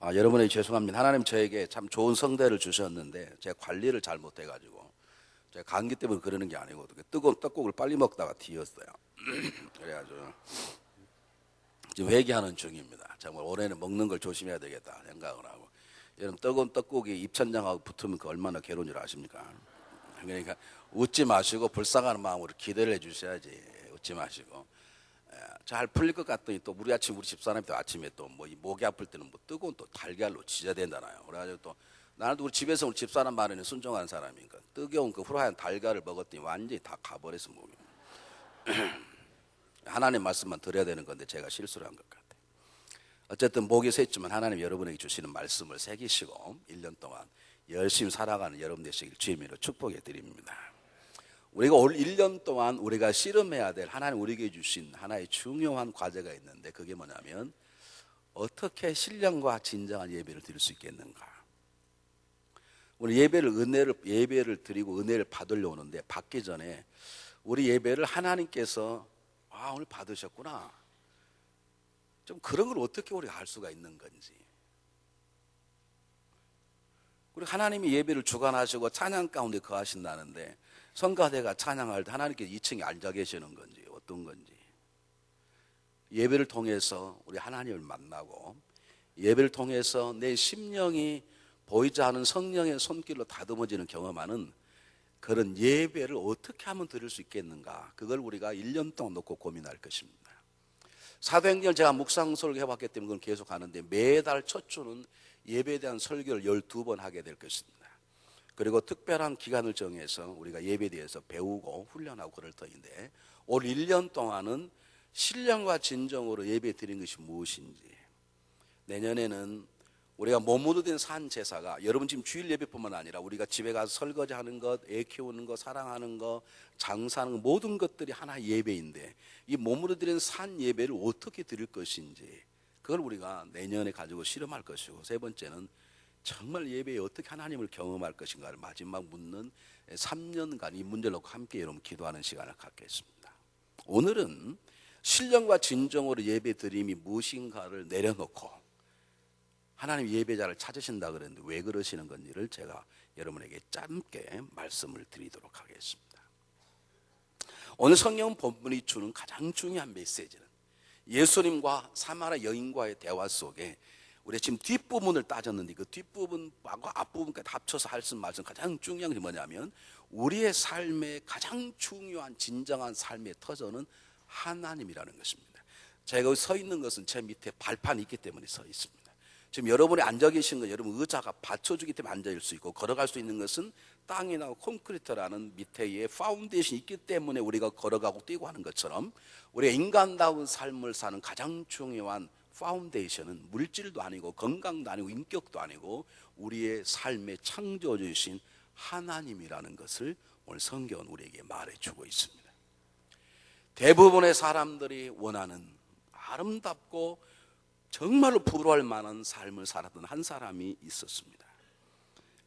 여러분에게 죄송합니다. 하나님 저에게 참 좋은 성대를 주셨는데 제가 관리를 잘 못해가지고 제가 감기 때문에 그러는 게 아니고 뜨거운 떡국을 빨리 먹다가 튀었어요. 그래가지고 지금 회개하는 중입니다. 정말 올해는 먹는 걸 조심해야 되겠다 생각을 하고. 여러분 뜨거운 떡국이 입천장하고 붙으면 그 얼마나 괴로운 줄 아십니까? 그러니까 웃지 마시고 불쌍한 마음으로 기대를 해주셔야지. 웃지 마시고. 잘 풀릴 것 같더니 또 우리 집사람이 또 아침에 또 뭐 목이 아플 때는 뭐 뜨거운 또 달걀로 지져야 된다나요. 그래가지고 또 나는 우리 집에서 우리 집사람 말에는 순종한 사람이니까 뜨거운 그 후라이한 달걀을 먹었더니 완전히 다 가버렸어 목이. 하나님 말씀만 드려야 되는 건데 제가 실수를 한 것 같아요. 어쨌든 목이 샜지만 하나님 여러분에게 주시는 말씀을 새기시고 1년 동안 열심히 살아가는 여러분 되시길 주님으로 축복해 드립니다. 우리가 올 1년 동안 우리가 씨름해야 될 하나님 우리에게 주신 하나의 중요한 과제가 있는데 그게 뭐냐면 어떻게 신령과 진정한 예배를 드릴 수 있겠는가. 우리 예배를 드리고 은혜를 받으려 오는데 받기 전에 우리 예배를 하나님께서 오늘 받으셨구나. 좀 그런 걸 어떻게 우리가 알 수가 있는 건지. 우리 하나님이 예배를 주관하시고 찬양 가운데 거하신다는데 성가대가 찬양할 때 하나님께서 2층에 앉아 계시는 건지 어떤 건지. 예배를 통해서 우리 하나님을 만나고 예배를 통해서 내 심령이 보이지 않은 성령의 손길로 다듬어지는 경험하는 그런 예배를 어떻게 하면 드릴 수 있겠는가. 그걸 우리가 1년 동안 놓고 고민할 것입니다. 사도행전을 제가 묵상 설교 해봤기 때문에 그건 계속 하는데 매달 첫 주는 예배에 대한 설교를 12번 하게 될 것입니다. 그리고 특별한 기간을 정해서 우리가 예배에 대해서 배우고 훈련하고 그럴 터인데 올 1년 동안은 신령과 진정으로 예배 드린 것이 무엇인지, 내년에는 우리가 몸으로 된 산 제사가 여러분 지금 주일 예배뿐만 아니라 우리가 집에 가서 설거지하는 것, 애 키우는 것, 사랑하는 것, 장사하는 것 모든 것들이 하나의 예배인데 이 몸으로 드린 산 예배를 어떻게 드릴 것인지 그걸 우리가 내년에 가지고 실험할 것이고, 세 번째는 정말 예배에 어떻게 하나님을 경험할 것인가를 마지막 묻는 3년간 이 문제를 놓고 함께 여러분 기도하는 시간을 갖겠습니다. 오늘은 신령과 진정으로 예배 드림이 무엇인가를 내려놓고 하나님 예배자를 찾으신다 그랬는데 왜 그러시는 건지를 제가 여러분에게 짧게 말씀을 드리도록 하겠습니다. 오늘 성경 본문이 주는 가장 중요한 메시지는 예수님과 사마리아 여인과의 대화 속에 우리 지금 뒷부분을 따졌는데 그 뒷부분하고 앞부분까지 합쳐서 할 수 있는 말씀 가장 중요한 게 뭐냐면 우리의 삶의 가장 중요한 진정한 삶의 터전은 하나님이라는 것입니다. 제가 여기 서 있는 것은 제 밑에 발판이 있기 때문에 서 있습니다. 지금 여러분이 앉아 계신 건 여러분 의자가 받쳐주기 때문에 앉아있을 수 있고 걸어갈 수 있는 것은 땅이나 콘크리트라는 밑에의 파운데이션이 있기 때문에 우리가 걸어가고 뛰고 하는 것처럼 우리가 인간다운 삶을 사는 가장 중요한 파운데이션은 물질도 아니고 건강도 아니고 인격도 아니고 우리의 삶의 창조주이신 하나님이라는 것을 오늘 성경은 우리에게 말해주고 있습니다. 대부분의 사람들이 원하는 아름답고 정말로 부러워할 만한 삶을 살았던 한 사람이 있었습니다.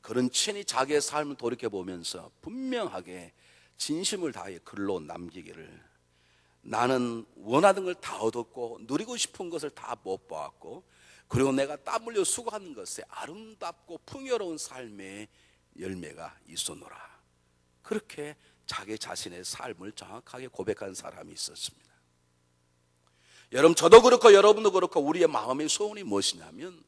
그런 친히 자기의 삶을 돌이켜보면서 분명하게 진심을 다해 글로 남기기를, 나는 원하던 걸 다 얻었고 누리고 싶은 것을 다 못 보았고 그리고 내가 땀 흘려 수고하는 것에 아름답고 풍요로운 삶의 열매가 있었노라. 그렇게 자기 자신의 삶을 정확하게 고백한 사람이 있었습니다. 여러분 저도 그렇고 여러분도 그렇고 우리의 마음의 소원이 무엇이냐면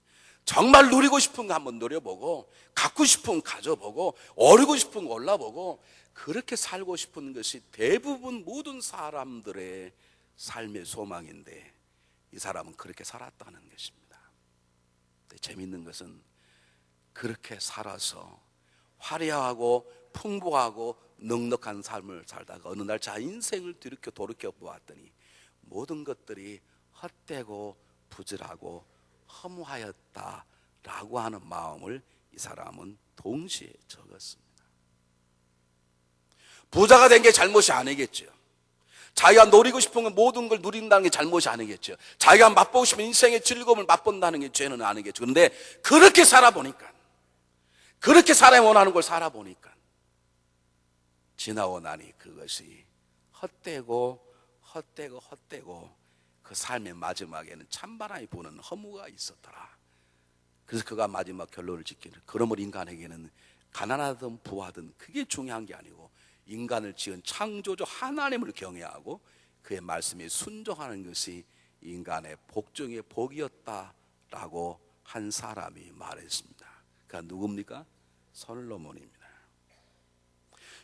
정말 누리고 싶은 거 한번 누려보고 갖고 싶은 거 가져보고 오르고 싶은 거 올라보고 그렇게 살고 싶은 것이 대부분 모든 사람들의 삶의 소망인데 이 사람은 그렇게 살았다는 것입니다. 근데 재미있는 것은 그렇게 살아서 화려하고 풍부하고 넉넉한 삶을 살다가 어느 날 자기 인생을 돌이켜 보았더니 모든 것들이 헛되고 부질하고 허무하였다라고 하는 마음을 이 사람은 동시에 적었습니다. 부자가 된 게 잘못이 아니겠죠. 자기가 노리고 싶은 건 모든 걸 누린다는 게 잘못이 아니겠죠. 자기가 맛보고 싶은 인생의 즐거움을 맛본다는 게 죄는 아니겠죠. 그런데 그렇게 살아보니까, 그렇게 살아야 원하는 걸 살아보니까 지나고 나니 그것이 헛되고 그 삶의 마지막에는 찬바람이 부는 허무가 있었더라. 그래서 그가 마지막 결론을 짓기를, 그러므로 인간에게는 가난하든 부하든 그게 중요한 게 아니고 인간을 지은 창조주 하나님을 경외하고 그의 말씀에 순종하는 것이 인간의 복 중의 복이었다라고 한 사람이 말했습니다. 그가 누굽니까? 솔로몬입니다.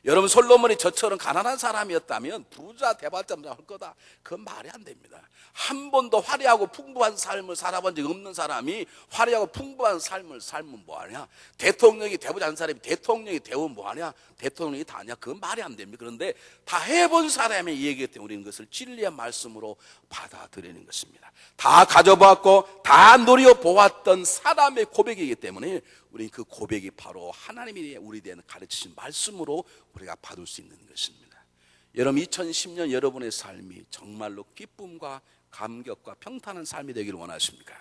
여러분, 솔로몬이 저처럼 가난한 사람이었다면 부자 대발전자 할 거다, 그건 말이 안 됩니다. 한 번도 화려하고 풍부한 삶을 살아본 적이 없는 사람이 화려하고 풍부한 삶을 살면 뭐하냐? 대통령이 되보지 않은 사람이 대통령이 되면 뭐하냐? 대통령이 다냐? 그건 말이 안 됩니다. 그런데 다 해본 사람의 얘기이기 때문에 우리는 그것을 진리의 말씀으로 받아들이는 것입니다. 다 가져봤고 다 누려보았던 사람의 고백이기 때문에 우리는 그 고백이 바로 하나님이 우리 대해 가르치신 말씀으로 우리가 받을 수 있는 것입니다. 여러분, 2010년 여러분의 삶이 정말로 기쁨과 감격과 평탄한 삶이 되기를 원하십니까?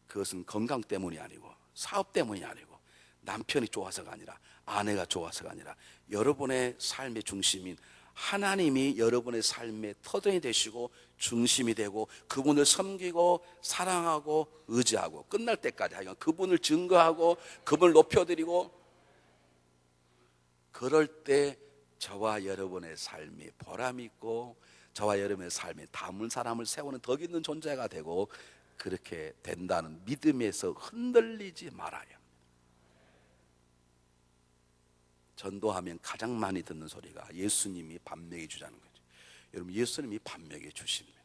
그것은 건강 때문이 아니고 사업 때문이 아니고 남편이 좋아서가 아니라 아내가 좋아서가 아니라 여러분의 삶의 중심인 하나님이 여러분의 삶의 터전이 되시고 중심이 되고 그분을 섬기고 사랑하고 의지하고 끝날 때까지 하여간 그분을 증거하고 그분을 높여드리고, 그럴 때 저와 여러분의 삶이 보람 있고 저와 여러분의 삶에 담은 사람을 세우는 덕 있는 존재가 되고, 그렇게 된다는 믿음에서 흔들리지 말아야 합니다. 전도하면 가장 많이 듣는 소리가 예수님이 밥 먹여주자는 거죠. 여러분, 예수님이 밥 먹여주십니다.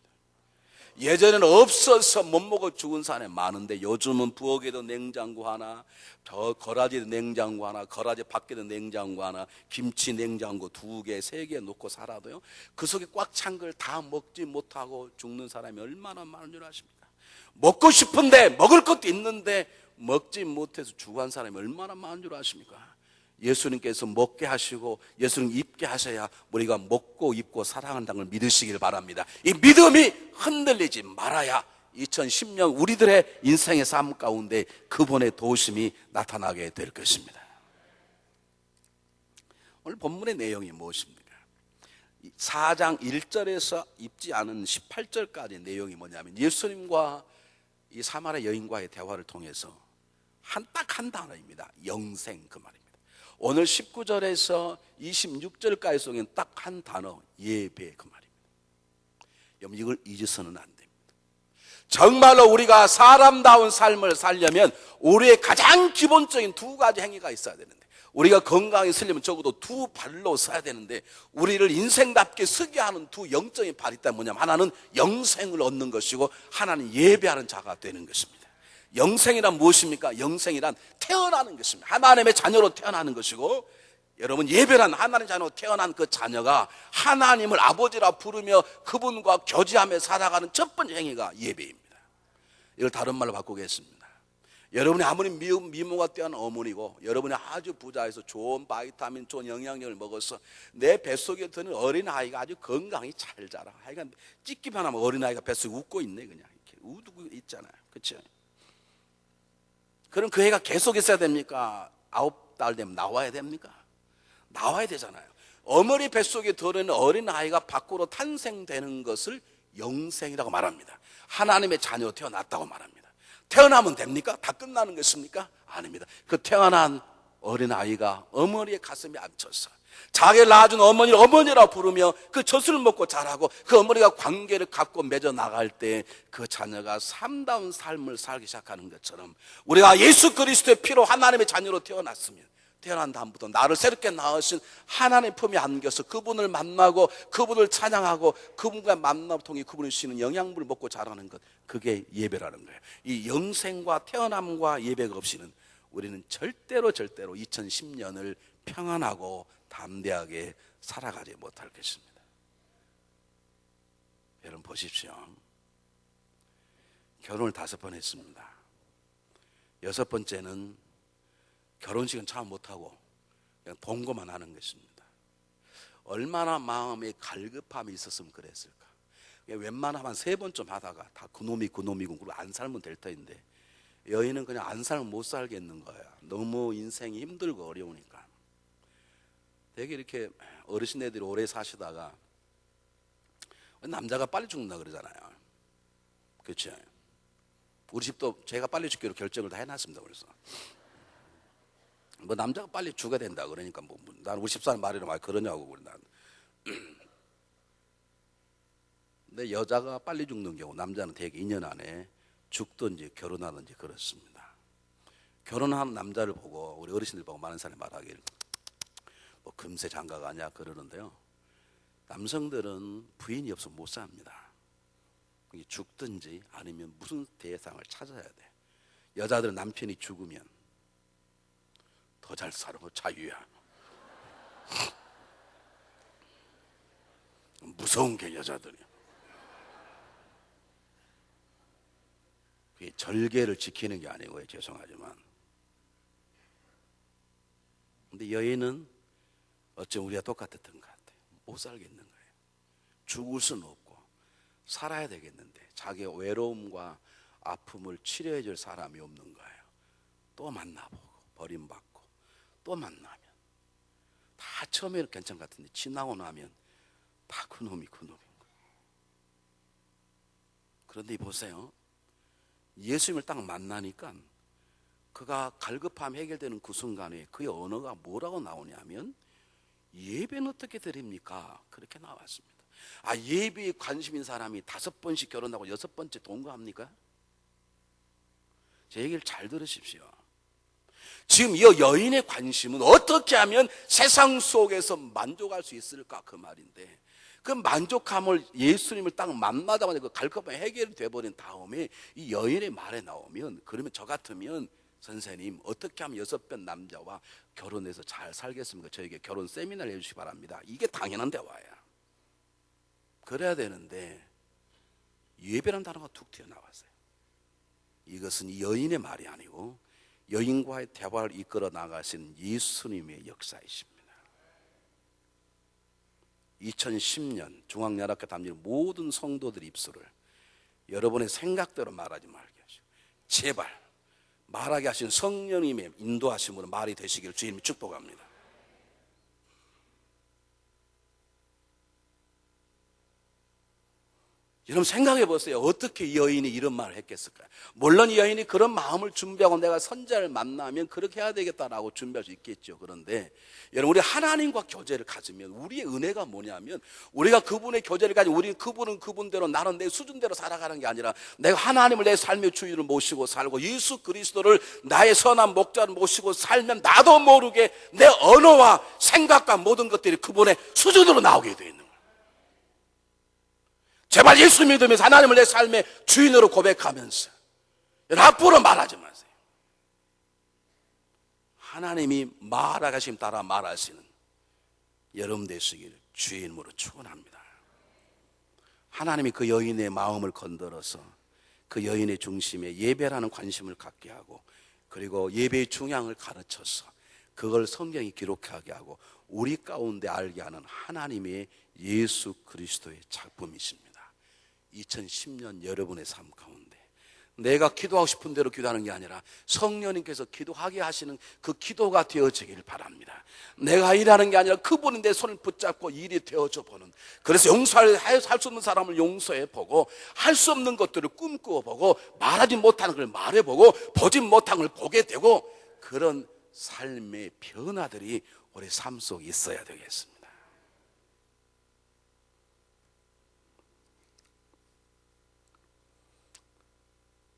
예전에는 없어서 못 먹어 죽은 사람이 많은데 요즘은 부엌에도 냉장고 하나, 저 거라지에도 냉장고 하나, 거라지 밖에도 냉장고 하나, 김치 냉장고 2개, 3개 놓고 살아도요, 그 속에 꽉 찬 걸 다 먹지 못하고 죽는 사람이 얼마나 많은 줄 아십니까? 먹고 싶은데 먹을 것도 있는데 먹지 못해서 죽은 사람이 얼마나 많은 줄 아십니까? 예수님께서 먹게 하시고 예수님 입게 하셔야 우리가 먹고 입고 사랑한다는 걸 믿으시길 바랍니다. 이 믿음이 흔들리지 말아야 2010년 우리들의 인생의 삶 가운데 그분의 도우심이 나타나게 될 것입니다. 오늘 본문의 내용이 무엇입니까? 4장 1절에서 입지 않은 18절까지 내용이 뭐냐면 예수님과 이 사마리아 여인과의 대화를 통해서 딱 한 단어입니다. 영생, 그 말입니다. 오늘 19절에서 26절까지 속엔 딱 한 단어, 예배, 그 말입니다. 여러분, 이걸 잊어서는 안 됩니다. 정말로 우리가 사람다운 삶을 살려면 우리의 가장 기본적인 2가지 행위가 있어야 되는데, 우리가 건강히 쓰려면 적어도 2발로 서야 되는데, 우리를 인생답게 서게 하는 2 영적인 발이 있다면 뭐냐면, 하나는 영생을 얻는 것이고 하나는 예배하는 자가 되는 것입니다. 영생이란 무엇입니까? 영생이란 태어나는 것입니다. 하나님의 자녀로 태어나는 것이고, 여러분, 예배란 하나님의 자녀로 태어난 그 자녀가 하나님을 아버지라 부르며 그분과 교제하며 살아가는 첫 번째 행위가 예배입니다. 이걸 다른 말로 바꾸겠습니다. 여러분이 아무리 미모가 뛰어난 어머니고 여러분이 아주 부자해서 좋은 바이타민, 좋은 영양력을 먹어서 내 뱃속에 드는 어린아이가 아주 건강히 잘 자라, 하여간 찍기만 하면 어린아이가 뱃속에 웃고 있네, 그냥 이렇게 웃고 있잖아요. 그렇죠? 그럼 그 애가 계속 있어야 됩니까? 9달 되면 나와야 됩니까? 나와야 되잖아요. 어머니 뱃속에 들어있는 어린아이가 밖으로 탄생되는 것을 영생이라고 말합니다. 하나님의 자녀로 태어났다고 말합니다. 태어나면 됩니까? 다 끝나는 것입니까? 아닙니다. 그 태어난 어린아이가 어머니의 가슴에 앉혀서 자기를 낳아준 어머니를 어머니라 부르며 그 젖을 먹고 자라고 그 어머니가 관계를 갖고 맺어 나갈 때 그 자녀가 참다운 삶을 살기 시작하는 것처럼, 우리가 예수 그리스도의 피로 하나님의 자녀로 태어났으면 태어난 다음부터 나를 새롭게 낳으신 하나님의 품에 안겨서 그분을 만나고 그분을 찬양하고 그분과 만남을 통해 그분을 주시는 영양분을 먹고 자라는 것, 그게 예배라는 거예요. 이 영생과 태어남과 예배가 없이는 우리는 절대로 2010년을 평안하고 담대하게 살아가지 못할 것입니다. 여러분 보십시오. 결혼을 5번 했습니다. 6번째는 결혼식은 참 못하고 그냥 동거만 하는 것입니다. 얼마나 마음에 갈급함이 있었으면 그랬을까. 웬만하면 3번쯤 하다가 다 그놈이고 그리고 안 살면 될 터인데, 여인은 그냥 안 살면 못 살겠는 거야. 너무 인생이 힘들고 어려우니까. 되게 이렇게 어르신애들이 오래 사시다가 남자가 빨리 죽는다 그러잖아요. 그렇죠? 우리 집도 제가 빨리 죽기로 결정을 다 해놨습니다. 그래서 뭐 남자가 빨리 죽어야 된다 그러니까 난 우리 집사람 말이라 말 그러냐고 그래 난. 근데 여자가 빨리 죽는 경우 남자는 대개 2년 안에 죽든지 결혼하든지 그렇습니다. 결혼하는 남자를 보고 우리 어르신들 보고 많은 사람이 말하길 뭐 금세 장가가냐 그러는데요. 남성들은 부인이 없으면 못 삽니다. 죽든지 아니면 무슨 대상을 찾아야 돼. 여자들은 남편이 죽으면 더 잘 살고 자유야. 무서운 게 여자들이야. 그게 절개를 지키는 게 아니고요. 죄송하지만. 근데 여인은 어쩜 우리가 똑같았던 것 같아요. 못 살겠는 거예요. 죽을 수는 없고 살아야 되겠는데 자기의 외로움과 아픔을 치료해 줄 사람이 없는 거예요. 또 만나보고 버림받고 또 만나면 다 처음에는 괜찮은 것 같은데 지나고 나면 다 그놈인 거예요. 그런데 보세요. 예수님을 딱 만나니까 그가 갈급함 해결되는 그 순간에 그의 언어가 뭐라고 나오냐면 예배는 어떻게 드립니까? 그렇게 나왔습니다. 아, 예배에 관심인 사람이 5번씩 결혼하고 6번째 동거합니까? 제 얘기를 잘 들으십시오. 지금 이 여인의 관심은 어떻게 하면 세상 속에서 만족할 수 있을까 그 말인데, 그 만족함을 예수님을 딱 만나자마자 그 갈급함이 해결이 돼버린 다음에 이 여인의 말에 나오면, 그러면 저 같으면 선생님 어떻게 하면 6번 남자와 결혼해서 잘 살겠습니까? 저에게 결혼 세미나를 해주시기 바랍니다. 이게 당연한 대화야. 그래야 되는데 예배라는 단어가 툭 튀어나왔어요. 이것은 이 여인의 말이 아니고 여인과의 대화를 이끌어 나가신 예수님의 역사이십니다. 2010년 중앙연합회 담임 모든 성도들 입술을 여러분의 생각대로 말하지 말게 하시고, 제발 말하게 하신 성령님의 인도하심으로 말이 되시기를 주님이 축복합니다. 여러분 생각해 보세요. 어떻게 이 여인이 이런 말을 했겠을까요? 물론 이 여인이 그런 마음을 준비하고 내가 선자를 만나면 그렇게 해야 되겠다라고 준비할 수 있겠죠. 그런데 여러분, 우리 하나님과 교제를 가지면 우리의 은혜가 뭐냐면, 우리가 그분의 교제를 가지고 우리 그분은 그분대로 나는 내 수준대로 살아가는 게 아니라 내가 하나님을 내 삶의 주인을 모시고 살고 예수 그리스도를 나의 선한 목자를 모시고 살면 나도 모르게 내 언어와 생각과 모든 것들이 그분의 수준으로 나오게 되어 있는 거예요. 제발 예수 믿으면서 하나님을 내 삶의 주인으로 고백하면서 앞으로 말하지 마세요. 하나님이 말하신 따라 말하시는 여러분 되시기를 주인으로 축원합니다. 하나님이 그 여인의 마음을 건드려서 그 여인의 중심에 예배라는 관심을 갖게 하고, 그리고 예배의 중요함을 가르쳐서 그걸 성경이 기록하게 하고 우리 가운데 알게 하는 하나님의 예수 그리스도의 작품이십니다. 2010년 여러분의 삶 가운데 내가 기도하고 싶은 대로 기도하는 게 아니라 성령님께서 기도하게 하시는 그 기도가 되어지길 바랍니다. 내가 일하는 게 아니라 그분이 내 손을 붙잡고 일이 되어져 보는, 그래서 할 수 없는 사람을 용서해 보고, 할 수 없는 것들을 꿈꾸어 보고, 말하지 못하는 걸 말해 보고, 보지 못한 걸 보게 되고, 그런 삶의 변화들이 우리 삶 속에 있어야 되겠습니다.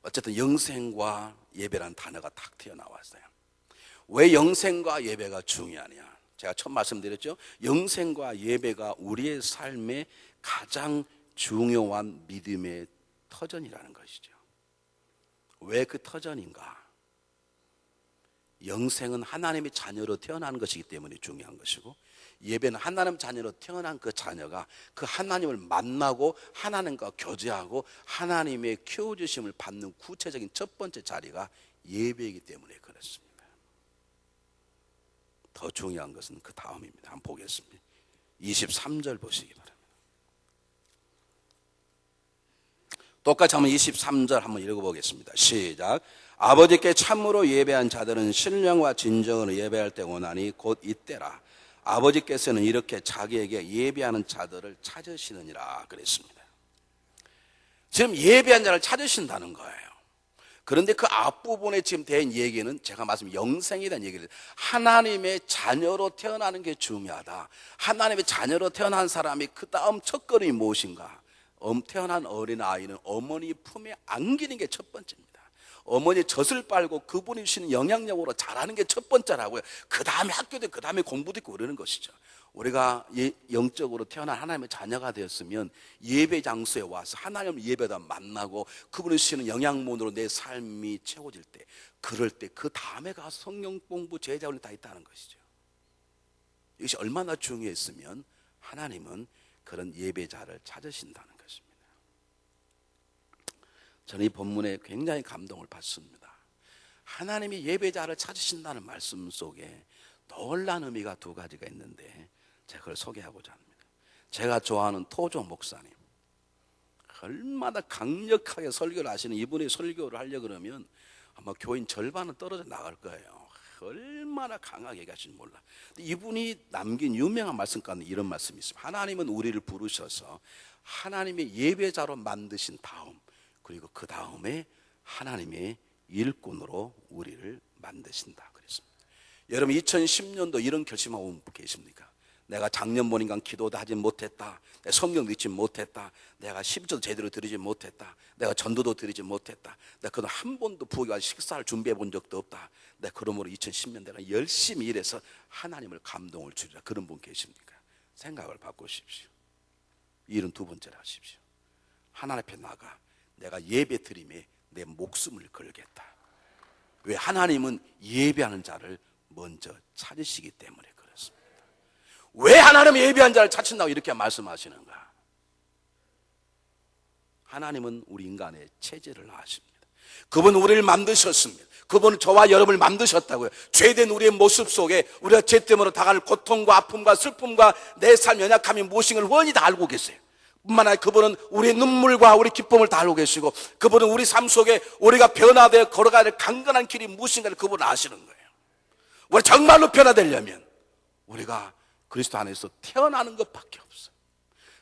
어쨌든 영생과 예배라는 단어가 탁 튀어나왔어요. 왜 영생과 예배가 중요하냐? 제가 처음 말씀드렸죠. 영생과 예배가 우리의 삶의 가장 중요한 믿음의 터전이라는 것이죠. 왜 그 터전인가? 영생은 하나님의 자녀로 태어나는 것이기 때문에 중요한 것이고, 예배는 하나님 자녀로 태어난 그 자녀가 그 하나님을 만나고 하나님과 교제하고 하나님의 키워주심을 받는 구체적인 첫 번째 자리가 예배이기 때문에 그렇습니다. 더 중요한 것은 그 다음입니다. 한번 보겠습니다. 23절 보시기 바랍니다. 똑같이 한번 23절 한번 읽어보겠습니다. 시작. 아버지께 참으로 예배한 자들은 신령과 진정으로 예배할 때 오나니 곧 이때라. 아버지께서는 이렇게 자기에게 예배하는 자들을 찾으시느니라 그랬습니다. 지금 예배한 자를 찾으신다는 거예요. 그런데 그 앞부분에 지금 된 얘기는 제가 말씀 영생에 대한 얘기를, 하나님의 자녀로 태어나는 게 중요하다. 하나님의 자녀로 태어난 사람이 그 다음 첫걸음이 무엇인가? 태어난 어린아이는 어머니 품에 안기는 게 첫 번째입니다. 어머니의 젖을 빨고 그분이 주시는 영향력으로 자라는 게 첫 번째라고요. 그 다음에 학교도 있고 그 다음에 공부도 있고 그러는 것이죠. 우리가 영적으로 태어난 하나님의 자녀가 되었으면 예배 장소에 와서 하나님을 예배다 만나고 그분이 주시는 영양분으로 내 삶이 채워질 때, 그럴 때 그 다음에 가서 성경 공부, 제자훈련 다 있다는 것이죠. 이것이 얼마나 중요했으면 하나님은 그런 예배자를 찾으신다는 것입니다. 저는 이 본문에 굉장히 감동을 받습니다. 하나님이 예배자를 찾으신다는 말씀 속에 놀라운 의미가 두 가지가 있는데 제가 그걸 소개하고자 합니다. 제가 좋아하는 토조 목사님, 얼마나 강력하게 설교를 하시는 이분이 설교를 하려고 그러면 아마 교인 절반은 떨어져 나갈 거예요. 얼마나 강하게 얘기하시는지 몰라. 이분이 남긴 유명한 말씀 가운데 이런 말씀이 있습니다. 하나님은 우리를 부르셔서 하나님의 예배자로 만드신 다음, 그리고 그 다음에 하나님의 일꾼으로 우리를 만드신다 그랬습니다. 여러분 2010년도 이런 결심하고 분 계십니까? 내가 작년 보니까 기도도 하지 못했다, 내가 성경 읽지 못했다, 내가 12조도 제대로 드리지 못했다, 내가 전도도 드리지 못했다, 내가 그동안 한 번도 부엌에 식사를 준비해 본 적도 없다, 내가 그러므로 2010년 내가 열심히 일해서 하나님을 감동을 주리라, 그런 분 계십니까? 생각을 바꾸십시오. 일은 두 번째로 하십시오. 하나님 앞에 나가 내가 예배 드림에 내 목숨을 걸겠다. 왜? 하나님은 예배하는 자를 먼저 찾으시기 때문에 그렇습니다. 왜 하나님은 예배하는 자를 찾으신다고 이렇게 말씀하시는가? 하나님은 우리 인간의 체질을 아십니다. 그분은 우리를 만드셨습니다. 그분은 저와 여러분을 만드셨다고요. 죄된 우리의 모습 속에 우리가 죄 때문에 당할 고통과 아픔과 슬픔과 내 삶 연약함이 무엇인가를 훤히 다 알고 계세요. 뿐만 아니라 그분은 우리의 눈물과 우리 기쁨을 다 알고 계시고, 그분은 우리 삶 속에 우리가 변화되어 걸어가야 될 강건한 길이 무엇인가를 그분은 아시는 거예요. 우리 정말로 변화되려면 우리가 그리스도 안에서 태어나는 것밖에 없어요.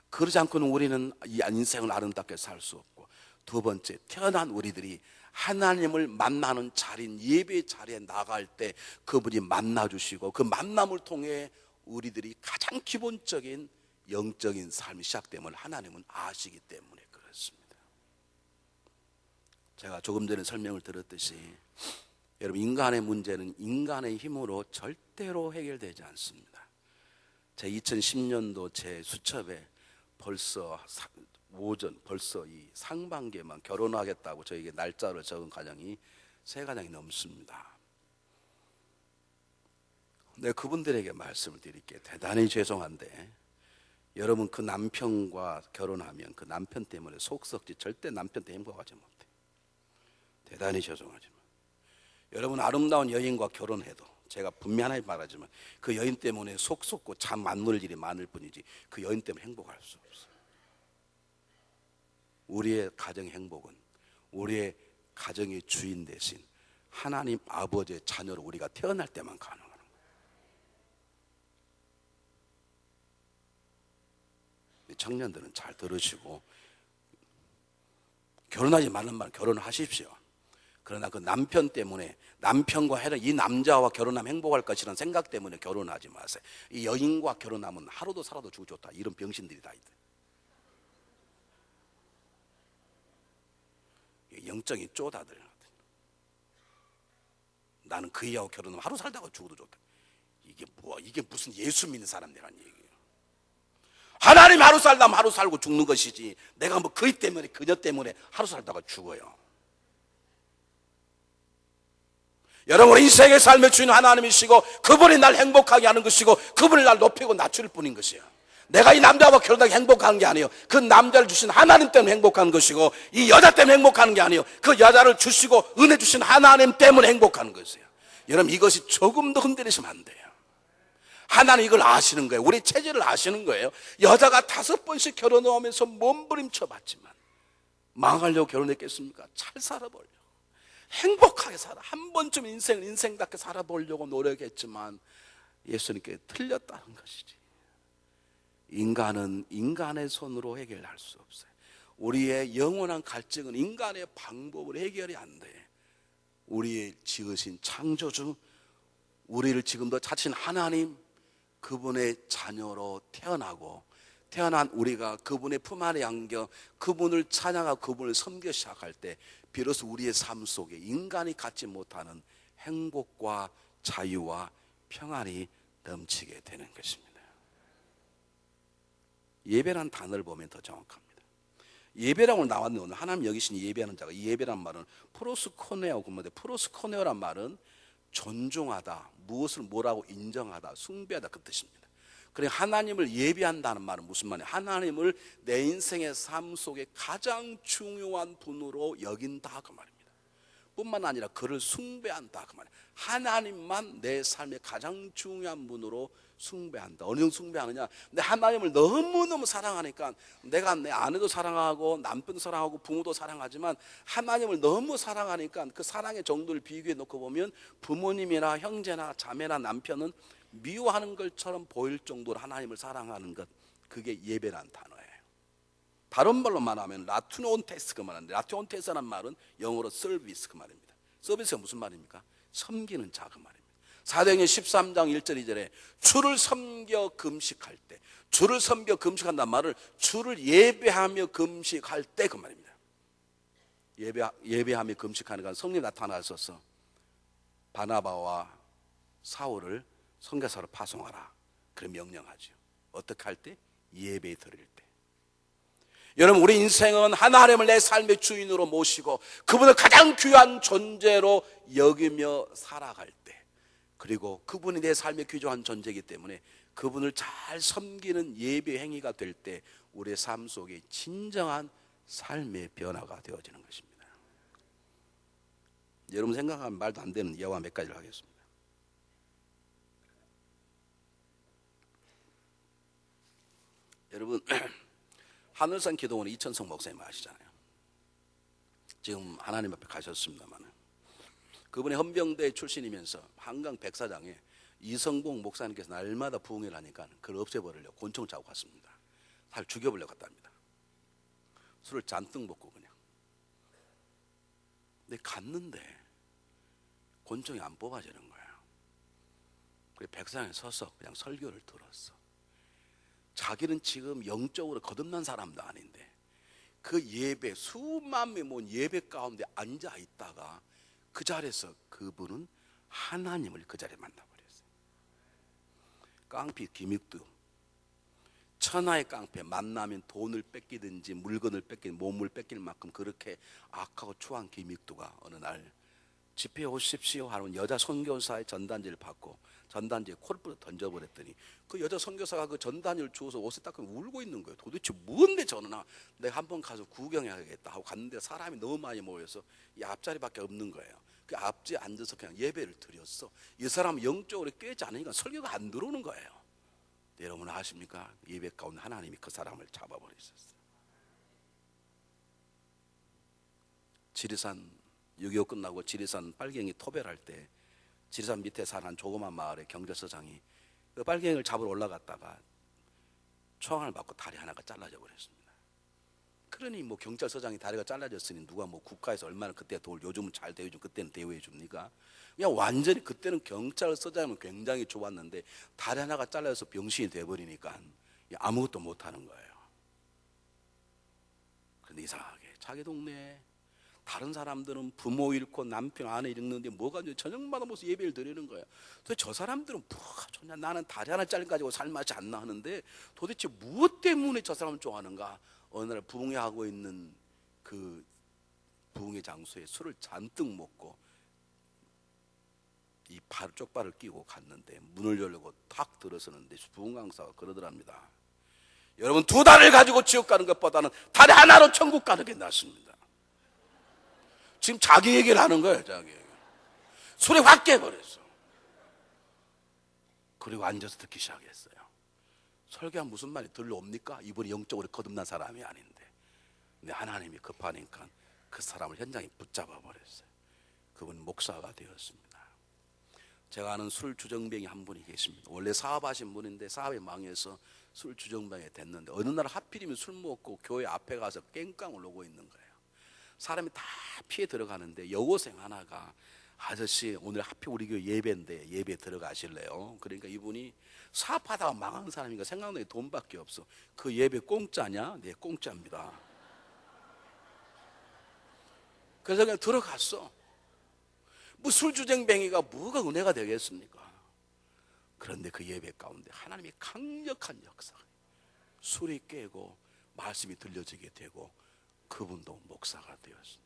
그러지 않고는 우리는 이 인생을 아름답게 살 수 없고, 두 번째, 태어난 우리들이 하나님을 만나는 자리인 예배 자리에 나갈 때 그분이 만나주시고, 그 만남을 통해 우리들이 가장 기본적인 영적인 삶이 시작됨을 하나님은 아시기 때문에 그렇습니다. 제가 조금 전에 설명을 들었듯이 여러분, 인간의 문제는 인간의 힘으로 절대로 해결되지 않습니다. 제 2010년도 제 수첩에 벌써 이 상반기에만 결혼하겠다고 저에게 날짜를 적은 가정이 3가정이 넘습니다. 네, 그분들에게 말씀을 드릴게요. 대단히 죄송한데 여러분, 그 남편과 결혼하면 그 남편 때문에 속 썩지 절대 남편 때문에 행복하지 못해. 대단히 죄송하지만 여러분, 아름다운 여인과 결혼해도 제가 분명하게 말하지만 그 여인 때문에 속 썩고 잠 안 놓을 일이 많을 뿐이지 그 여인 때문에 행복할 수 없어요. 우리의 가정의 행복은 우리의 가정의 주인 대신 하나님 아버지의 자녀로 우리가 태어날 때만 가능한 거예요. 청년들은 잘 들으시고, 결혼하지 말란 말 결혼하십시오. 그러나 그 남편 때문에, 남편과 해라 이 남자와 결혼하면 행복할 것이라는 생각 때문에 결혼하지 마세요. 이 여인과 결혼하면 하루도 살아도 죽고 좋다, 이런 병신들이 다 있대. 영적인 쪼다들. 나는 그 여자하고 결혼하면 하루 살다가 죽어도 좋다. 이게 뭐야? 이게 무슨 예수 믿는 사람들이란 얘기예요. 하나님 하루 살다면 하루 살고 죽는 것이지, 내가 뭐 그이 때문에 그녀 때문에 하루 살다가 죽어요. 여러분, 인생의 삶의 주인 하나님이시고 그분이 날 행복하게 하는 것이고 그분이 날 높이고 낮출 뿐인 것이에요. 내가 이 남자와 결혼하게 행복한 게 아니에요. 그 남자를 주신 하나님 때문에 행복한 것이고, 이 여자 때문에 행복하는 게 아니에요. 그 여자를 주시고 은혜 주신 하나님 때문에 행복하는 것이에요. 여러분, 이것이 조금 더 흔들리시면 안 돼요. 하나님 이걸 아시는 거예요. 우리 체질을 아시는 거예요. 여자가 5번씩 결혼하면서 몸부림쳐 봤지만 망하려고 결혼했겠습니까? 잘 살아보려고, 행복하게 살아, 한 번쯤 인생을 인생답게 살아보려고 노력했지만 예수님께 틀렸다는 것이지. 인간은 인간의 손으로 해결할 수 없어요. 우리의 영원한 갈증은 인간의 방법으로 해결이 안 돼. 우리의 지으신 창조주, 우리를 지금도 자신 하나님, 그분의 자녀로 태어난 우리가 그분의 품 안에 안겨 그분을 찬양하고 그분을 섬겨 시작할 때 비로소 우리의 삶 속에 인간이 갖지 못하는 행복과 자유와 평안이 넘치게 되는 것입니다. 예배라는 단어를 보면 더 정확합니다. 예배라고 나왔는데 오늘 하나님 여기신 예배하는 자가, 이 예배란 말은 프로스코네오, 프로스코네오란 말은 존중하다, 무엇을 뭐라고 인정하다, 숭배하다 그 뜻입니다. 그래 하나님을 예배한다는 말은 무슨 말이에요? 하나님을 내 인생의 삶 속에 가장 중요한 분으로 여긴다 그 말입니다. 뿐만 아니라 그를 숭배한다 그 말이에요. 하나님만 내 삶의 가장 중요한 분으로 숭배한다. 어느 정도 숭배하느냐? 근데 하나님을 너무너무 사랑하니까 내가 내 아내도 사랑하고 남편도 사랑하고 부모도 사랑하지만 하나님을 너무 사랑하니까 그 사랑의 정도를 비교해 놓고 보면 부모님이나 형제나 자매나 남편은 미워하는 것처럼 보일 정도로 하나님을 사랑하는 것, 그게 예배라는 단어예요. 다른 말로 말하면 라투온테스 그 말인데, 라투온테스라는 말은 영어로 서비스 그 말입니다. 서비스가 무슨 말입니까? 섬기는 자 그 말입니다. 사도행전 13장 1절 2절에 주를 섬겨 금식할 때, 주를 섬겨 금식한다는 말을 주를 예배하며 금식할 때 그 말입니다. 예배하며 금식하니까 성령이 나타나셔서 바나바와 사울을 선교사로 파송하라 그런 명령하죠. 어떻게 할 때? 예배 드릴 때. 여러분, 우리 인생은 하나님을 내 삶의 주인으로 모시고 그분을 가장 귀한 존재로 여기며 살아갈 때, 그리고 그분이 내 삶의 귀중한 존재이기 때문에 그분을 잘 섬기는 예배 행위가 될 때 우리의 삶 속에 진정한 삶의 변화가 되어지는 것입니다. 여러분 생각하면 말도 안 되는 예화 몇 가지를 하겠습니다. 여러분, 하늘산 기도원 이천성 목사님 아시잖아요. 지금 하나님 앞에 가셨습니다만 그분이 헌병대 출신이면서 한강 백사장에 이성봉 목사님께서 날마다 부흥회를 하니까 그걸 없애버리려고 곤충 짜고 갔습니다. 사실 죽여버리려고 갔답니다. 술을 잔뜩 먹고 그냥. 근데 갔는데 곤충이 안 뽑아지는 거예요. 그래서 백사장에 서서 그냥 설교를 들었어. 자기는 지금 영적으로 거듭난 사람도 아닌데 그 예배, 수만 명 모은 예배 가운데 앉아 있다가 그 자리에서 그분은 하나님을 그 자리에 만나버렸어요. 깡패 김익두, 천하의 깡패, 만나면 돈을 뺏기든지 물건을 뺏기든 몸을 뺏길 만큼 그렇게 악하고 추한 김익두가 어느 날 집회에 오십시오 하는 여자 선교사의 전단지를 받고 전단지에 코를 던져버렸더니 그 여자 선교사가 그 전단지를 주워서 옷에 딱 울고 있는 거예요. 도대체 뭔데 저는 내가 한번 가서 구경해야겠다 하고 갔는데 사람이 너무 많이 모여서 이 앞자리밖에 없는 거예요. 그 앞자리에 앉아서 그냥 예배를 드렸어. 이 사람은 영적으로 깨지 않으니까 설교가 안 들어오는 거예요. 여러분 아십니까? 예배 가운데 하나님이 그 사람을 잡아버리셨어요. 지리산 6.25 끝나고 지리산 빨갱이 토별할 때 지리산 밑에 사는 한 조그만 마을의 경찰서장이 그 빨갱이를 잡으러 올라갔다가 총알을 맞고 다리 하나가 잘라져 버렸습니다. 그러니 뭐 경찰서장이 다리가 잘라졌으니 누가 뭐 국가에서 얼마나 그때 도울, 요즘은 잘 대우해주면 그때는 대우해 줍니까? 그냥 완전히 그때는 경찰서장은 굉장히 좋았는데 다리 하나가 잘라져서 병신이 돼버리니까 아무것도 못하는 거예요. 그런데 이상하게 자기 동네에 다른 사람들은 부모 잃고 남편 아내 잃는데 뭐가 저녁마다 무슨 예배를 드리는 거야. 도대체 저 사람들은 뭐가 좋냐, 나는 다리 하나 잘린 가지고 살맛이 안 나는데 도대체 무엇 때문에 저 사람을 좋아하는가. 어느 날 부흥회하고 있는 그 부흥회 장소에 술을 잔뜩 먹고 이 쪽발을 끼고 갔는데 문을 열려고 탁 들어서는데 부흥 강사가 그러더랍니다. 여러분, 두 다리를 가지고 지옥 가는 것보다는 다리 하나로 천국 가는 게 낫습니다. 지금 자기 얘기를 하는 거예요. 자기 얘기. 술에 확 깨버렸어. 그리고 앉아서 듣기 시작했어요. 설교한 무슨 말이 들려옵니까? 이분이 영적으로 거듭난 사람이 아닌데. 근데 하나님이 급하니까 그 사람을 현장에 붙잡아 버렸어요. 그분 목사가 되었습니다. 제가 아는 술 주정뱅이 한 분이 계십니다. 원래 사업하신 분인데 사업이 망해서 술 주정뱅이 됐는데 어느 날 하필이면 술 먹고 교회 앞에 가서 깽깡을 놓고 있는 거예요. 사람이 다 피해 들어가는데 여고생 하나가 아저씨 오늘 하필 우리 교회 예배인데 예배 들어가실래요? 그러니까 이분이 사업하다가 망하는 사람이니까 생각나는 게 돈밖에 없어. 그 예배 공짜냐? 네, 공짜입니다. 그래서 그냥 들어갔어. 뭐 술주정뱅이가 뭐가 은혜가 되겠습니까? 그런데 그 예배 가운데 하나님의 강력한 역사, 술이 깨고 말씀이 들려지게 되고 그분도 목사가 되었습니다.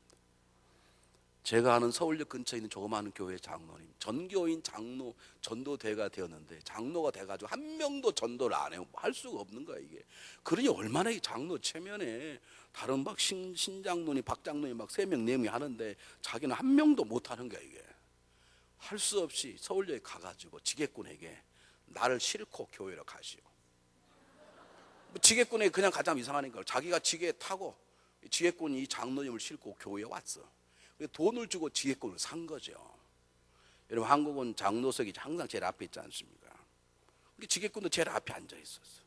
제가 아는 서울역 근처에 있는 조그마한 교회 장로님, 전교인 장로 전도대가 되었는데 장로가 돼가지고 한 명도 전도를 안 해요. 할 수가 없는 거야 이게. 그러니 얼마나 이 장로 체면에 다른 막 신장로님, 박장로님 막 3명, 4명이 하는데 자기는 한 명도 못 하는 거야 이게. 할 수 없이 서울역에 가가지고 지게꾼에게 나를 싣고 교회로 가시오. 지게꾼에게 그냥 가자면 이상하니까 자기가 지게 타고 지게꾼이 이 장로님을 싣고 교회에 왔어. 돈을 주고 지게꾼을 산 거죠. 여러분 한국은 장로석이 항상 제일 앞에 있지 않습니까? 지게꾼도 제일 앞에 앉아 있었어.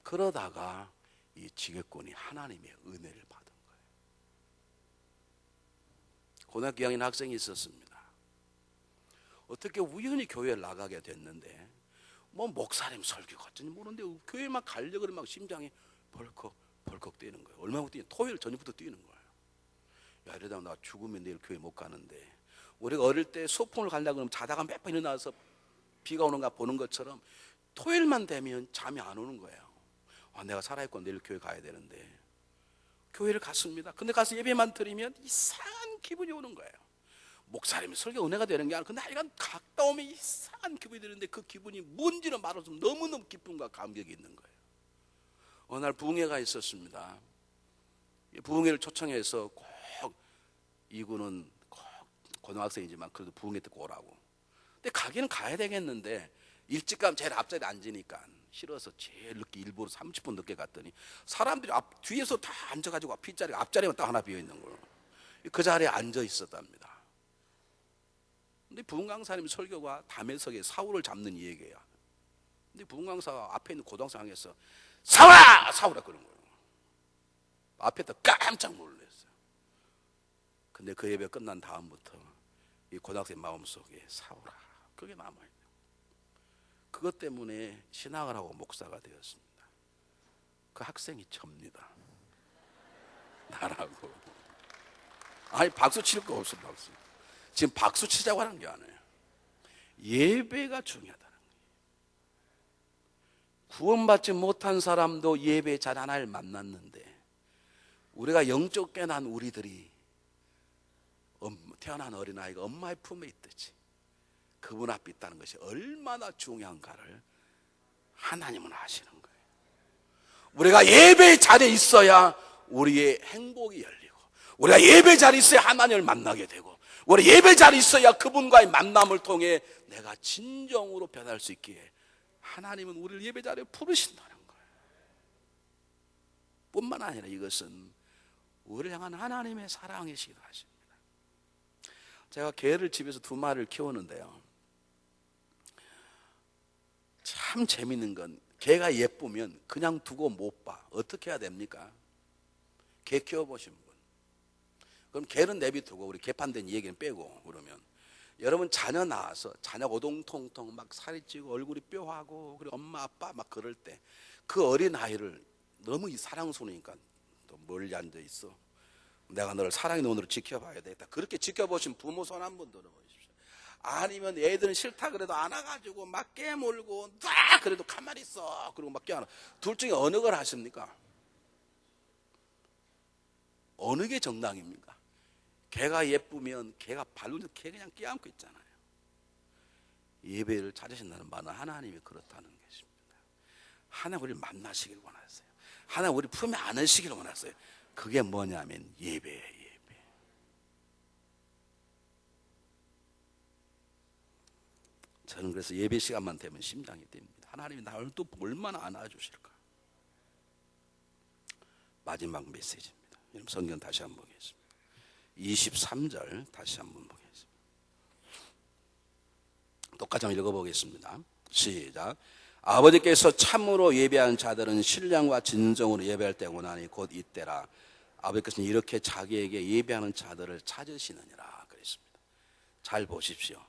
그러다가 이 지게꾼이 하나님의 은혜를 받은 거예요. 고등학교 2학년 학생이 있었습니다. 어떻게 우연히 교회에 나가게 됐는데 뭐 목사님 설교 같은지 모르는데 교회만 가려고 그러면 막 심장이 벌컥 뛰는 거예요. 얼마나 뛰는? 토요일 저녁부터 뛰는 거예요. 야, 이러다가 나 죽으면 내일 교회 못 가는데. 우리가 어릴 때 소풍을 가려고 그러면 자다가 몇 번 일어나서 비가 오는가 보는 것처럼 토요일만 되면 잠이 안 오는 거예요. 아, 내가 살아있고 내일 교회 가야 되는데. 교회를 갔습니다. 근데 가서 예배만 드리면 이상한 기분이 오는 거예요. 목사님이 설교 은혜가 되는 게 아니라 근데 하여간 갔다 오면 이상한 기분이 드는데 그 기분이 뭔지는 말할 수 없는 너무너무 기쁨과 감격이 있는 거예요. 어느 날 부흥회가 있었습니다. 부흥회를 초청해서 꼭 이구는 고등학생이지만 그래도 부흥회 듣고 오라고. 근데 가기는 가야 되겠는데 일찍 가면 제일 앞자리에 앉으니까 싫어서 제일 늦게 일부러 30분 늦게 갔더니 사람들이 뒤에서 다 앉아가지고 뒷자리가 앞자리만 딱 하나 비어있는 거예요. 그 자리에 앉아 있었답니다. 근데 부흥 강사님 설교가 담에석에 사울을 잡는 얘기예요. 근데 부흥 강사가 앞에 있는 고등학생에서 사울아 그런 거예요. 앞에다 깜짝 놀랐어요. 근데 그 예배 끝난 다음부터 이 고등학생 마음속에 사울아 그게 남아있는. 그것 때문에 신학을 하고 목사가 되었습니다. 그 학생이 접니다. 나라고. 아니 박수 칠 거 없어 박수. 지금 박수 치자고 하는 게 아니에요. 예배가 중요하다는 거예요. 구원받지 못한 사람도 예배 잘 하나를 만났는데 우리가 영적 깨난 우리들이 태어난 어린아이가 엄마의 품에 있듯이 그분 앞에 있다는 것이 얼마나 중요한가를 하나님은 아시는 거예요. 우리가 예배 자리에 있어야 우리의 행복이 열리고 우리가 예배 자리에 있어야 하나님을 만나게 되고 우리 예배 자리에 있어야 그분과의 만남을 통해 내가 진정으로 변할 수 있기에 하나님은 우리를 예배 자리에 부르신다는 거예요. 뿐만 아니라 이것은 우리를 향한 하나님의 사랑이시기도 하십니다. 제가 개를 집에서 2마리를 키우는데요. 참 재밌는 건 개가 예쁘면 그냥 두고 못 봐. 어떻게 해야 됩니까? 개 키워보신 분. 그럼 개는 내비두고 우리 개판된 얘기는 빼고 그러면 여러분 자녀 낳아서 자녀 오동통통 막 살이 찌고 얼굴이 뼈하고 그리고 엄마 아빠 막 그럴 때 그 어린 아이를 너무 사랑스러우니까 또 멀리 앉아 있어. 내가 너를 사랑의 눈으로 지켜봐야 되겠다. 그렇게 지켜보신 부모 손 한번 들어보십시오. 아니면 애들은 싫다 그래도 안아가지고 막 깨물고 그래도 가만히 있어 그리고 막 껴안아. 둘 중에 어느 걸 하십니까? 어느 게 정당입니까? 개가 예쁘면 개가 발로 개 그냥 끼안고 있잖아요. 예배를 찾으신다는 말은 하나님이 그렇다는 것입니다. 하나님 우리를 만나시길 원하세요. 하나님 우리 품에 안으시길 원하세요. 그게 뭐냐면 예배예요. 예배. 저는 그래서 예배 시간만 되면 심장이 뜁니다. 하나님이 나를 또 얼마나 안아주실까. 마지막 메시지입니다. 여러분 성경 다시 한번 보겠습니다. 23절 다시 한번 보겠습니다. 똑같이 한번 읽어보겠습니다. 시작. 아버지께서 참으로 예배한 자들은 신령과 진정으로 예배할 때 원하니 곧 이때라. 아버지께서는 이렇게 자기에게 예배하는 자들을 찾으시느니라 그랬습니다. 잘 보십시오.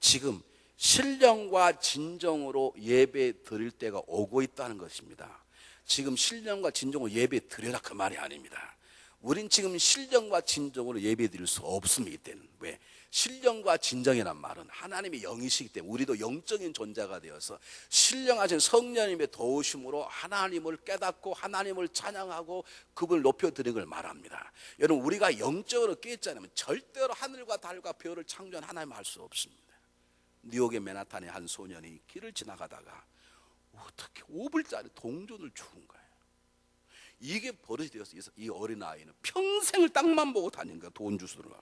지금 신령과 진정으로 예배 드릴 때가 오고 있다는 것입니다. 지금 신령과 진정으로 예배 드려라 그 말이 아닙니다. 우린 지금 신령과 진정으로 예배 드릴 수 없습니다. 이때는. 왜? 신령과 진정이란 말은 하나님의 영이시기 때문에 우리도 영적인 존재가 되어서 신령하신 성령님의 도우심으로 하나님을 깨닫고 하나님을 찬양하고 그분을 높여드리는 걸 말합니다. 여러분, 우리가 영적으로 깨지 않으면 절대로 하늘과 달과 별을 창조한 하나님 알 수 없습니다. 뉴욕의 맨하탄의 한 소년이 길을 지나가다가 어떻게 5불짜리 동전을 죽은 거예요. 이게 버릇이 되어서 이 어린아이는 평생을 땅만 보고 다닌 거야. 돈 주스러고.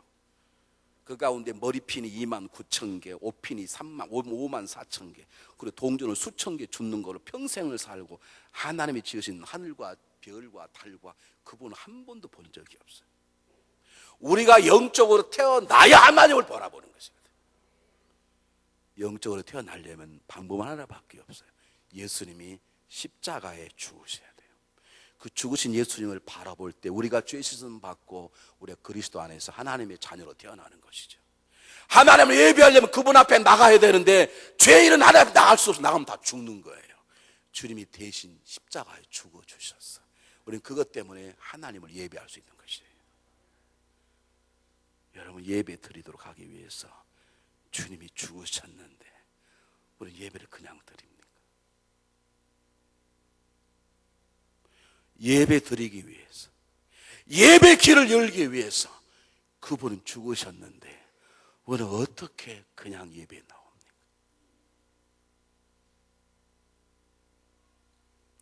그 가운데 머리핀이 29,000개, 옷핀이 54,000개, 그리고 동전을 수천 개 줍는 거로 평생을 살고 하나님이 지으신 하늘과 별과 달과 그분은 한 번도 본 적이 없어요. 우리가 영적으로 태어나야 하나님을 바라보는 것입니다. 영적으로 태어나려면 방법 하나밖에 없어요. 예수님이 십자가에 죽으셔야 돼요. 그 죽으신 예수님을 바라볼 때 우리가 죄 씻음 받고 우리가 그리스도 안에서 하나님의 자녀로 태어나는 것이죠. 하나님을 예배하려면 그분 앞에 나가야 되는데 죄인은 하나님 앞에 나갈 수 없어. 나가면 다 죽는 거예요. 주님이 대신 십자가에 죽어주셨어. 우리는 그것 때문에 하나님을 예배할 수 있는 것이에요. 여러분, 예배 드리도록 하기 위해서 주님이 죽으셨는데 우리 예배를 그냥 드립니까? 예배 드리기 위해서, 예배 길을 열기 위해서 그분은 죽으셨는데 우리는 어떻게 그냥 예배에 나옵니까?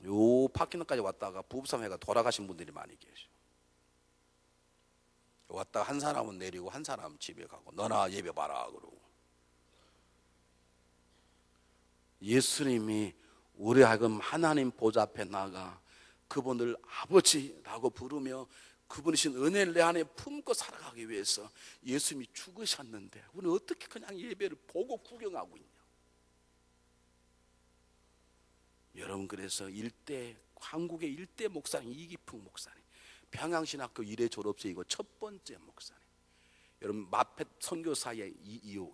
요 파키널까지 왔다가 부부싸움해가 돌아가신 분들이 많이 계셔. 왔다가 한 사람은 내리고 한 사람은 집에 가고 너나 예배 봐라 그러고. 예수님이 우리 하여금 하나님 보좌 앞에 나가 그분을 아버지라고 부르며 그분이신 은혜를 내 안에 품고 살아가기 위해서 예수님이 죽으셨는데 우리는 어떻게 그냥 예배를 보고 구경하고 있냐. 여러분, 그래서 한국의 일대 목사님 이기풍 목사님, 평양신학교 1회 졸업생이고 첫 번째 목사님. 여러분, 마펫 선교사의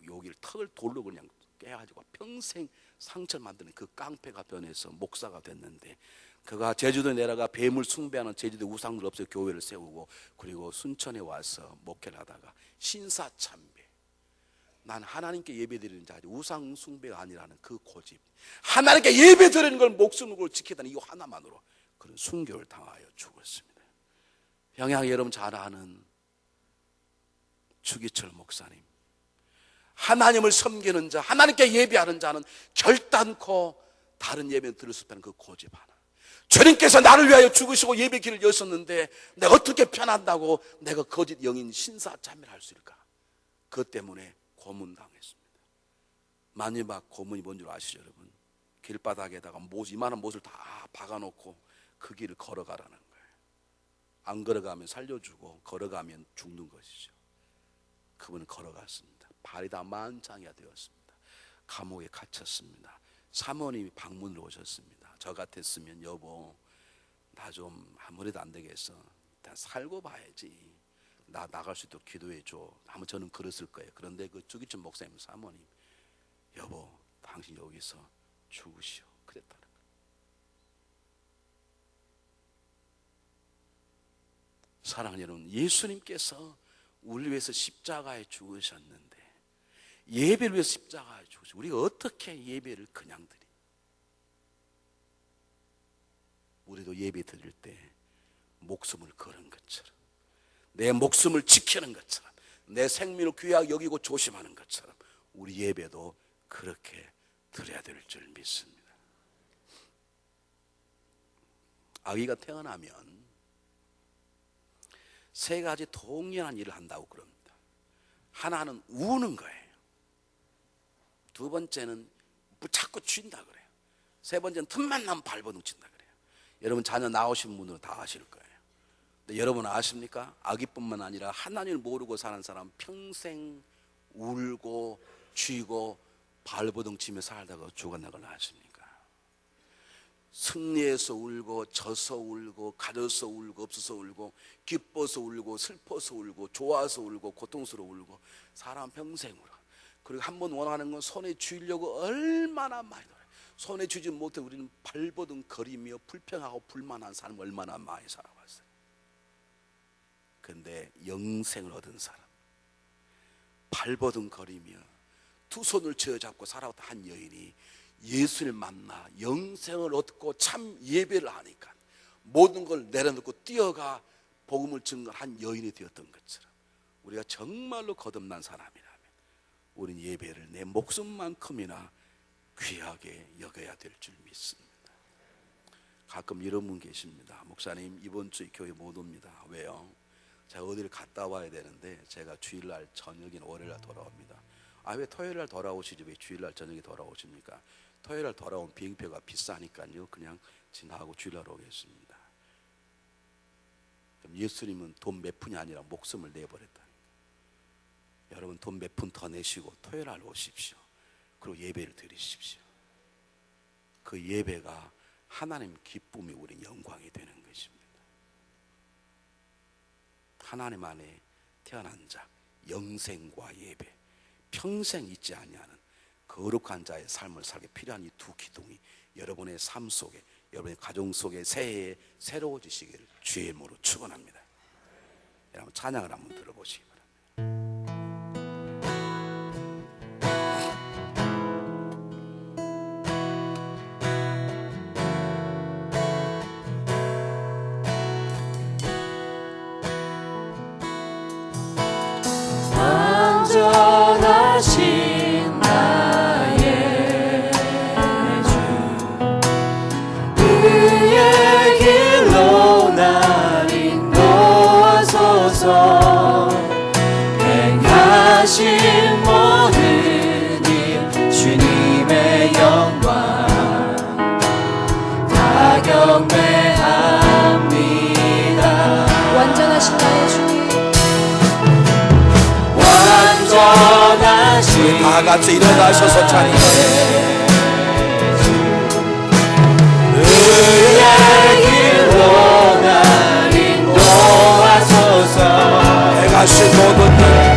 여기를 턱을 돌로 그냥 깨가지고 평생 상처를 만드는 그 깡패가 변해서 목사가 됐는데, 그가 제주도에 내려가 뱀을 숭배하는 제주도 우상들 없애고 교회를 세우고 그리고 순천에 와서 목회를 하다가 신사참배, 난 하나님께 예배드리는 자지 우상 숭배가 아니라는 그 고집, 하나님께 예배드리는 걸 목숨을 걸고 지키다는 이거 하나만으로 그런 순교를 당하여 죽었습니다. 평양 여러분 잘 아는 주기철 목사님, 하나님을 섬기는 자, 하나님께 예배하는 자는 결단코 다른 예배는 들을 수 없다는 그 고집 하나. 주님께서 나를 위하여 죽으시고 예배 길을 여셨는데 내가 어떻게 편한다고 내가 거짓 영인 신사참배를 할 수 있을까? 그것 때문에 고문당했습니다. 마지막 고문이 뭔 줄 아시죠 여러분? 길바닥에다가 이만한 못을 다 박아놓고 그 길을 걸어가라는 거예요. 안 걸어가면 살려주고 걸어가면 죽는 것이죠. 그분은 걸어갔습니다. 발이 다 만장이가 되었습니다. 감옥에 갇혔습니다. 사모님이 방문으로 오셨습니다. 저 같았으면 여보 나 좀 아무래도 안 되겠어, 나 살고 봐야지, 나 나갈 수 있도록 기도해 줘. 아마 저는 그랬을 거예요. 그런데 그 주기철 목사님 사모님, 여보 당신 여기서 죽으시오 그랬다는 거예요. 사랑하는 여러분, 예수님께서 우리 위해서 십자가에 죽으셨는데 예배를 위해서 십자가에 죽으셨어요. 우리가 어떻게 예배를 그냥 드리? 우리도 예배 드릴 때 목숨을 거는 것처럼, 내 목숨을 지키는 것처럼, 내 생명을 귀하게 여기고 조심하는 것처럼 우리 예배도 그렇게 드려야 될 줄 믿습니다. 아기가 태어나면 세 가지 동일한 일을 한다고 그럽니다. 하나는 우는 거예요. 두 번째는 자꾸 쥔다 그래요. 세 번째는 틈만 나면 발버둥 친다 그래요. 여러분 자녀 낳으신 분들은 다 아실 거예요. 근데 여러분 아십니까? 아기뿐만 아니라 하나님을 모르고 사는 사람 평생 울고 쥐고 발버둥 치며 살다가 죽어나간 걸 아십니까? 승리해서 울고 져서 울고 가져서 울고 없어서 울고 기뻐서 울고 슬퍼서 울고 좋아서 울고 고통스러워 울고 사람 평생 울어. 그리고 한번 원하는 건 손에 쥐려고 얼마나 많이 놀아요. 손에 쥐지 못해 우리는 발버둥 거리며 불평하고 불만한 사람 얼마나 많이 살아봤어요. 그런데 영생을 얻은 사람, 발버둥 거리며 두 손을 쥐어잡고 살아왔던 한 여인이 예수를 만나 영생을 얻고 참 예배를 하니까 모든 걸 내려놓고 뛰어가 복음을 증거한 여인이 되었던 것처럼 우리가 정말로 거듭난 사람이라면 우리는 예배를 내 목숨만큼이나 귀하게 여겨야 될 줄 믿습니다. 가끔 이런 분 계십니다. 목사님, 이번 주에 교회 못 옵니다. 왜요? 제가 어디를 갔다 와야 되는데 제가 주일날 저녁이나 월요일날 돌아옵니다. 왜 토요일날 돌아오시지 왜 주일날 저녁에 돌아오십니까? 토요일날 돌아온 비행표가 비싸니까요, 그냥 지나가고 주일날 오겠습니다. 그럼 예수님은 돈 몇 푼이 아니라 목숨을 내버렸다. 여러분, 돈 몇 푼 더 내시고 토요일날 오십시오. 그리고 예배를 드리십시오. 그 예배가 하나님 기쁨이 우리 영광이 되는 것입니다. 하나님 안에 태어난 자, 영생과 예배, 평생 잊지 아니하는 거룩한 자의 삶을 살게 필요한 이 두 기둥이 여러분의 삶 속에, 여러분의 가정 속에 새해에 새로워지시기를 주의 이름으로 축원합니다. 여러분, 찬양을 한번 들어보시기 바랍니다. 완전하신 나의 주, 그의 길로 날 인도하소서. 행하신 모든 일 주님의 영광 다 경배합니다. 완전하신 나의 주, 우리 다 같이 일어나셔서 찬양해. 그의 길로 날 인도하소서. 행하신 모든 일